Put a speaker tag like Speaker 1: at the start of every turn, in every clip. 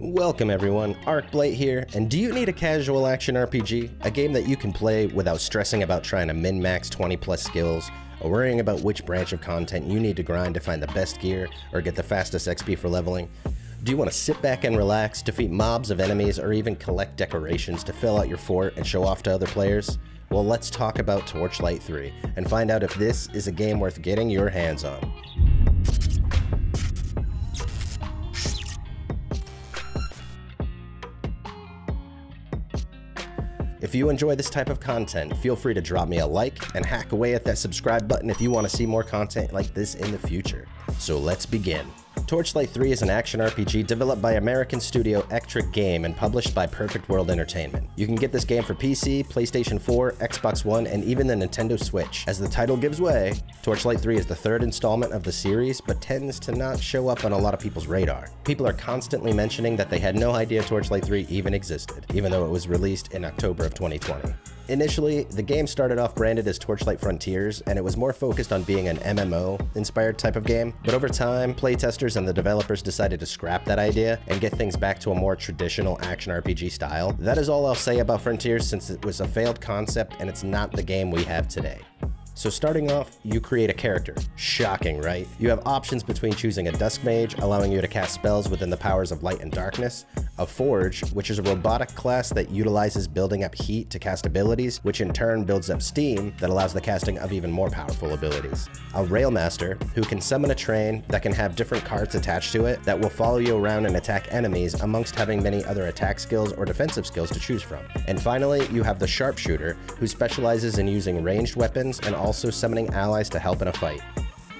Speaker 1: Welcome everyone, Arcblight here, and do you need a casual action RPG? A game that you can play without stressing about trying to min-max 20 plus skills, or worrying about which branch of content you need to grind to find the best gear, or get the fastest XP for leveling? Do you want to sit back and relax, defeat mobs of enemies, or even collect decorations to fill out your fort and show off to other players? Well, let's talk about Torchlight 3, and find out if this is a game worth getting your hands on. If you enjoy this type of content, feel free to drop me a like and hack away at that subscribe button if you want to see more content like this in the future. So let's begin. Torchlight 3 is an action RPG developed by American studio echtra and published by Perfect World Entertainment. You can get this game for PC, PlayStation 4, Xbox One, and even the Nintendo Switch. As the title gives away, Torchlight 3 is the third installment of the series, but tends to not show up on a lot of people's radar. People are constantly mentioning that they had no idea Torchlight 3 even existed, even though it was released in October of 2020. Initially, the game started off branded as Torchlight Frontiers, and it was more focused on being an MMO-inspired type of game, but over time, playtesters and the developers decided to scrap that idea and get things back to a more traditional action RPG style. That is all I'll say about Frontiers, since it was a failed concept and it's not the game we have today. So starting off, you create a character. Shocking, right? You have options between choosing a Dusk Mage, allowing you to cast spells within the powers of light and darkness, a Forge, which is a robotic class that utilizes building up heat to cast abilities, which in turn builds up steam that allows the casting of even more powerful abilities, a Railmaster, who can summon a train that can have different carts attached to it that will follow you around and attack enemies, amongst having many other attack skills or defensive skills to choose from. And finally, you have the Sharpshooter, who specializes in using ranged weapons and also summoning allies to help in a fight.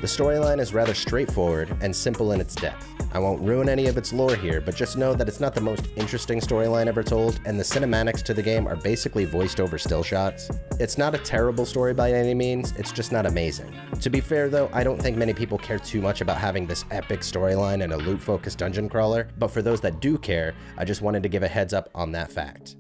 Speaker 1: The storyline is rather straightforward and simple in its depth. I won't ruin any of its lore here, but just know that it's not the most interesting storyline ever told, and the cinematics to the game are basically voiced over still shots. It's not a terrible story by any means, it's just not amazing. To be fair though, I don't think many people care too much about having this epic storyline and a loot-focused dungeon crawler, but for those that do care, I just wanted to give a heads up on that fact.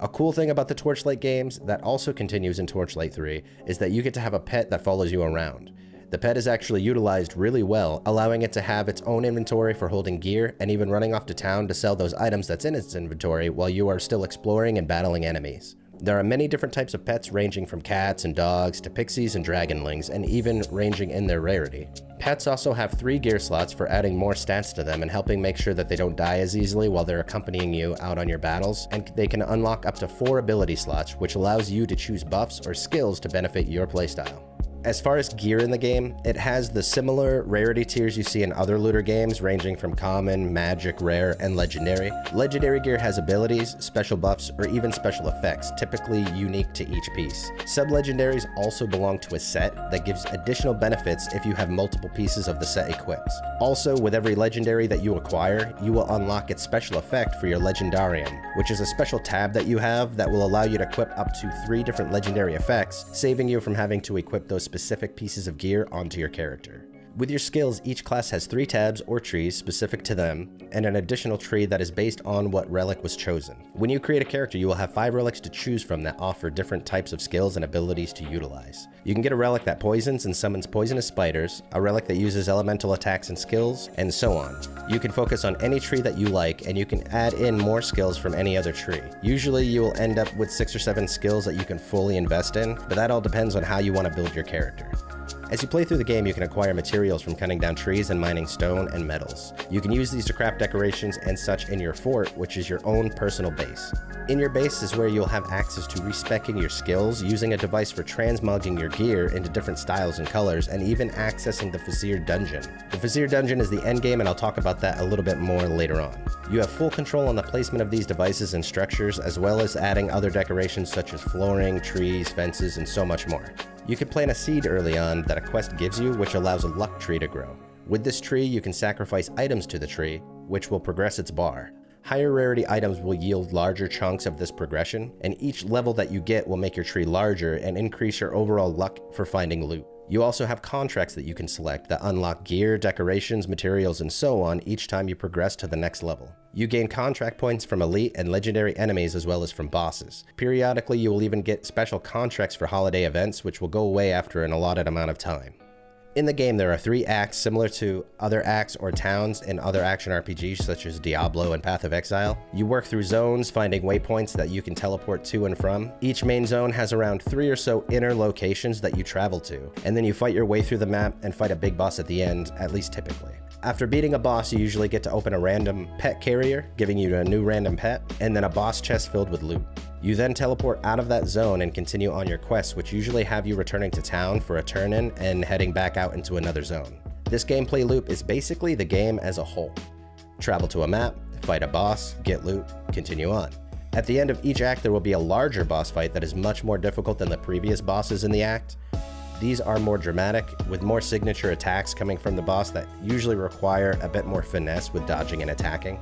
Speaker 1: A cool thing about the Torchlight games that also continues in Torchlight 3 is that you get to have a pet that follows you around. The pet is actually utilized really well, allowing it to have its own inventory for holding gear and even running off to town to sell those items that's in its inventory while you are still exploring and battling enemies. There are many different types of pets, ranging from cats and dogs to pixies and dragonlings, and even ranging in their rarity. Pets also have 3 gear slots for adding more stats to them and helping make sure that they don't die as easily while they're accompanying you out on your battles, and they can unlock up to 4 ability slots, which allows you to choose buffs or skills to benefit your playstyle. As far as gear in the game, it has the similar rarity tiers you see in other looter games, ranging from common, magic, rare, and legendary. Legendary gear has abilities, special buffs, or even special effects, typically unique to each piece. Sub-legendaries also belong to a set that gives additional benefits if you have multiple pieces of the set equipped. Also, with every legendary that you acquire, you will unlock its special effect for your Legendarium, which is a special tab that you have that will allow you to equip up to 3 different legendary effects, saving you from having to equip those specific pieces of gear onto your character. With your skills, each class has 3 tabs or trees specific to them, and an additional tree that is based on what relic was chosen. When you create a character, you will have 5 relics to choose from that offer different types of skills and abilities to utilize. You can get a relic that poisons and summons poisonous spiders, a relic that uses elemental attacks and skills, and so on. You can focus on any tree that you like, and you can add in more skills from any other tree. Usually you will end up with 6 or 7 skills that you can fully invest in, but that all depends on how you want to build your character. As you play through the game, you can acquire materials from cutting down trees and mining stone and metals. You can use these to craft decorations and such in your fort, which is your own personal base. In your base is where you'll have access to respeccing your skills, using a device for transmogging your gear into different styles and colors, and even accessing the Fazeer dungeon. The Fazeer dungeon is the endgame, and I'll talk about that a little bit more later on. You have full control on the placement of these devices and structures, as well as adding other decorations such as flooring, trees, fences, and so much more. You can plant a seed early on that a quest gives you, which allows a luck tree to grow. With this tree, you can sacrifice items to the tree, which will progress its bar. Higher rarity items will yield larger chunks of this progression, and each level that you get will make your tree larger and increase your overall luck for finding loot. You also have contracts that you can select that unlock gear, decorations, materials, and so on each time you progress to the next level. You gain contract points from elite and legendary enemies as well as from bosses. Periodically, you will even get special contracts for holiday events, which will go away after an allotted amount of time. In the game, there are 3 acts similar to other acts or towns in other action RPGs such as Diablo and Path of Exile. You work through zones, finding waypoints that you can teleport to and from. Each main zone has around 3 or so inner locations that you travel to, and then you fight your way through the map and fight a big boss at the end, at least typically. After beating a boss, you usually get to open a random pet carrier, giving you a new random pet, and then a boss chest filled with loot. You then teleport out of that zone and continue on your quests, which usually have you returning to town for a turn-in and heading back out into another zone. This gameplay loop is basically the game as a whole. Travel to a map, fight a boss, get loot, continue on. At the end of each act, there will be a larger boss fight that is much more difficult than the previous bosses in the act. These are more dramatic, with more signature attacks coming from the boss that usually require a bit more finesse with dodging and attacking.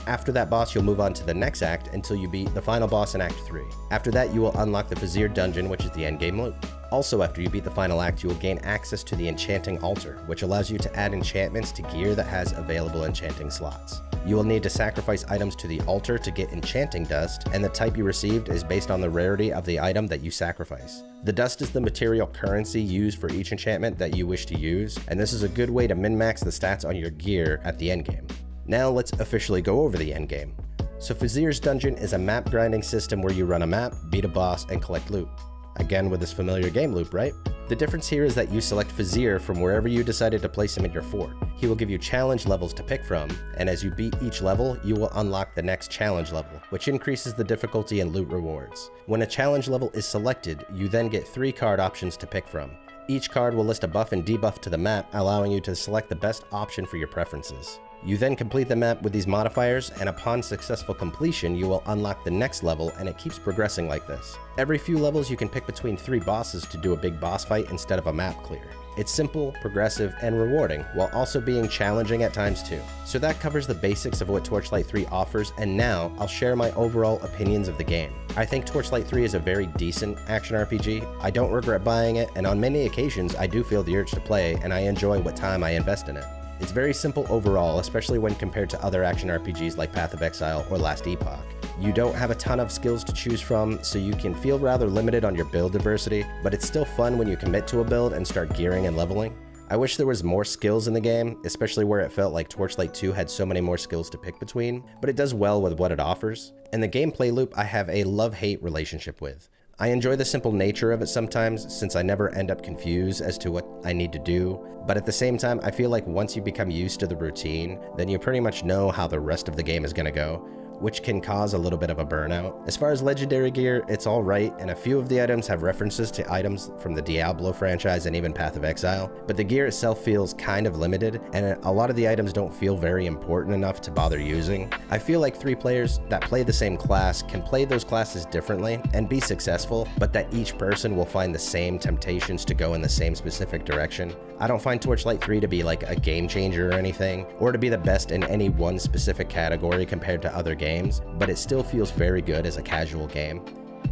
Speaker 1: After that boss, you'll move on to the next act until you beat the final boss in Act 3. After that, you will unlock the Fazeer dungeon, which is the endgame loot. Also, after you beat the final act, you will gain access to the Enchanting altar, which allows you to add enchantments to gear that has available enchanting slots. You will need to sacrifice items to the altar to get enchanting dust, and the type you received is based on the rarity of the item that you sacrifice. The dust is the material currency used for each enchantment that you wish to use, and this is a good way to min-max the stats on your gear at the endgame. Now let's officially go over the endgame. So Fazeer's dungeon is a map grinding system where you run a map, beat a boss, and collect loot. Again with this familiar game loop, right? The difference here is that you select Fazeer from wherever you decided to place him in your fort. He will give you challenge levels to pick from, and as you beat each level, you will unlock the next challenge level, which increases the difficulty and loot rewards. When a challenge level is selected, you then get 3 card options to pick from. Each card will list a buff and debuff to the map, allowing you to select the best option for your preferences. You then complete the map with these modifiers, and upon successful completion, you will unlock the next level, and it keeps progressing like this. Every few levels, you can pick between 3 bosses to do a big boss fight instead of a map clear. It's simple, progressive, and rewarding, while also being challenging at times too. So that covers the basics of what Torchlight 3 offers, and now I'll share my overall opinions of the game. I think Torchlight 3 is a very decent action RPG. I don't regret buying it, and on many occasions, I do feel the urge to play, and I enjoy what time I invest in it. It's very simple overall, especially when compared to other action RPGs like Path of Exile or Last Epoch. You don't have a ton of skills to choose from, so you can feel rather limited on your build diversity, but it's still fun when you commit to a build and start gearing and leveling. I wish there was more skills in the game, especially where it felt like Torchlight 2 had so many more skills to pick between, but it does well with what it offers. And the gameplay loop I have a love-hate relationship with. I enjoy the simple nature of it sometimes, since I never end up confused as to what I need to do, but at the same time, I feel like once you become used to the routine, then you pretty much know how the rest of the game is going to go, which can cause a little bit of a burnout. As far as legendary gear, it's alright, and a few of the items have references to items from the Diablo franchise and even Path of Exile, but the gear itself feels kind of limited, and a lot of the items don't feel very important enough to bother using. I feel like 3 players that play the same class can play those classes differently and be successful, but that each person will find the same temptations to go in the same specific direction. I don't find Torchlight 3 to be like a game changer or anything, or to be the best in any one specific category compared to other games, but it still feels very good as a casual game.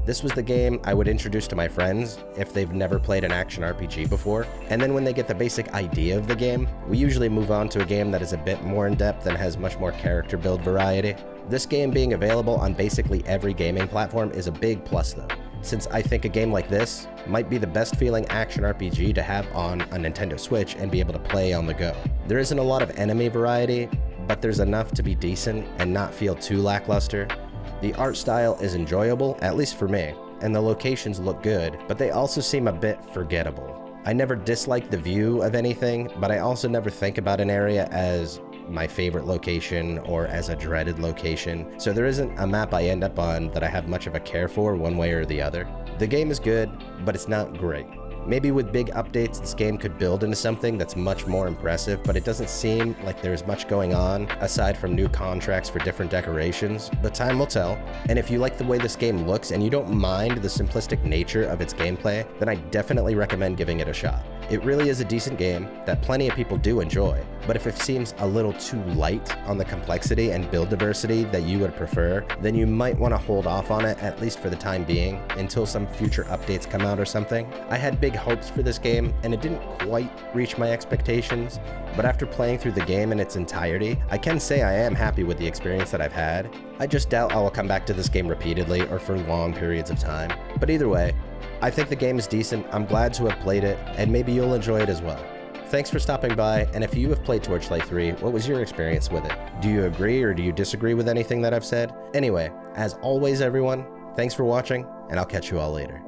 Speaker 1: This was the game I would introduce to my friends if they've never played an action RPG before, and then when they get the basic idea of the game, we usually move on to a game that is a bit more in-depth and has much more character build variety. This game being available on basically every gaming platform is a big plus though, since I think a game like this might be the best feeling action RPG to have on a Nintendo Switch and be able to play on the go. There isn't a lot of enemy variety, but there's enough to be decent and not feel too lackluster. The art style is enjoyable, at least for me, and the locations look good, but they also seem a bit forgettable. I never dislike the view of anything, but I also never think about an area as my favorite location or as a dreaded location, so there isn't a map I end up on that I have much of a care for one way or the other. The game is good, but it's not great. Maybe with big updates, this game could build into something that's much more impressive, but it doesn't seem like there's much going on aside from new contracts for different decorations, but time will tell. And if you like the way this game looks and you don't mind the simplistic nature of its gameplay, then I definitely recommend giving it a shot. It really is a decent game that plenty of people do enjoy, but if it seems a little too light on the complexity and build diversity that you would prefer, then you might want to hold off on it, at least for the time being, until some future updates come out or something. I had big hopes for this game, and it didn't quite reach my expectations, but after playing through the game in its entirety, I can say I am happy with the experience that I've had. I just doubt I will come back to this game repeatedly or for long periods of time, but either way, I think the game is decent. I'm glad to have played it, and maybe you'll enjoy it as well. Thanks for stopping by, and if you have played Torchlight 3, what was your experience with it? Do you agree or do you disagree with anything that I've said? Anyway, as always everyone, thanks for watching, and I'll catch you all later.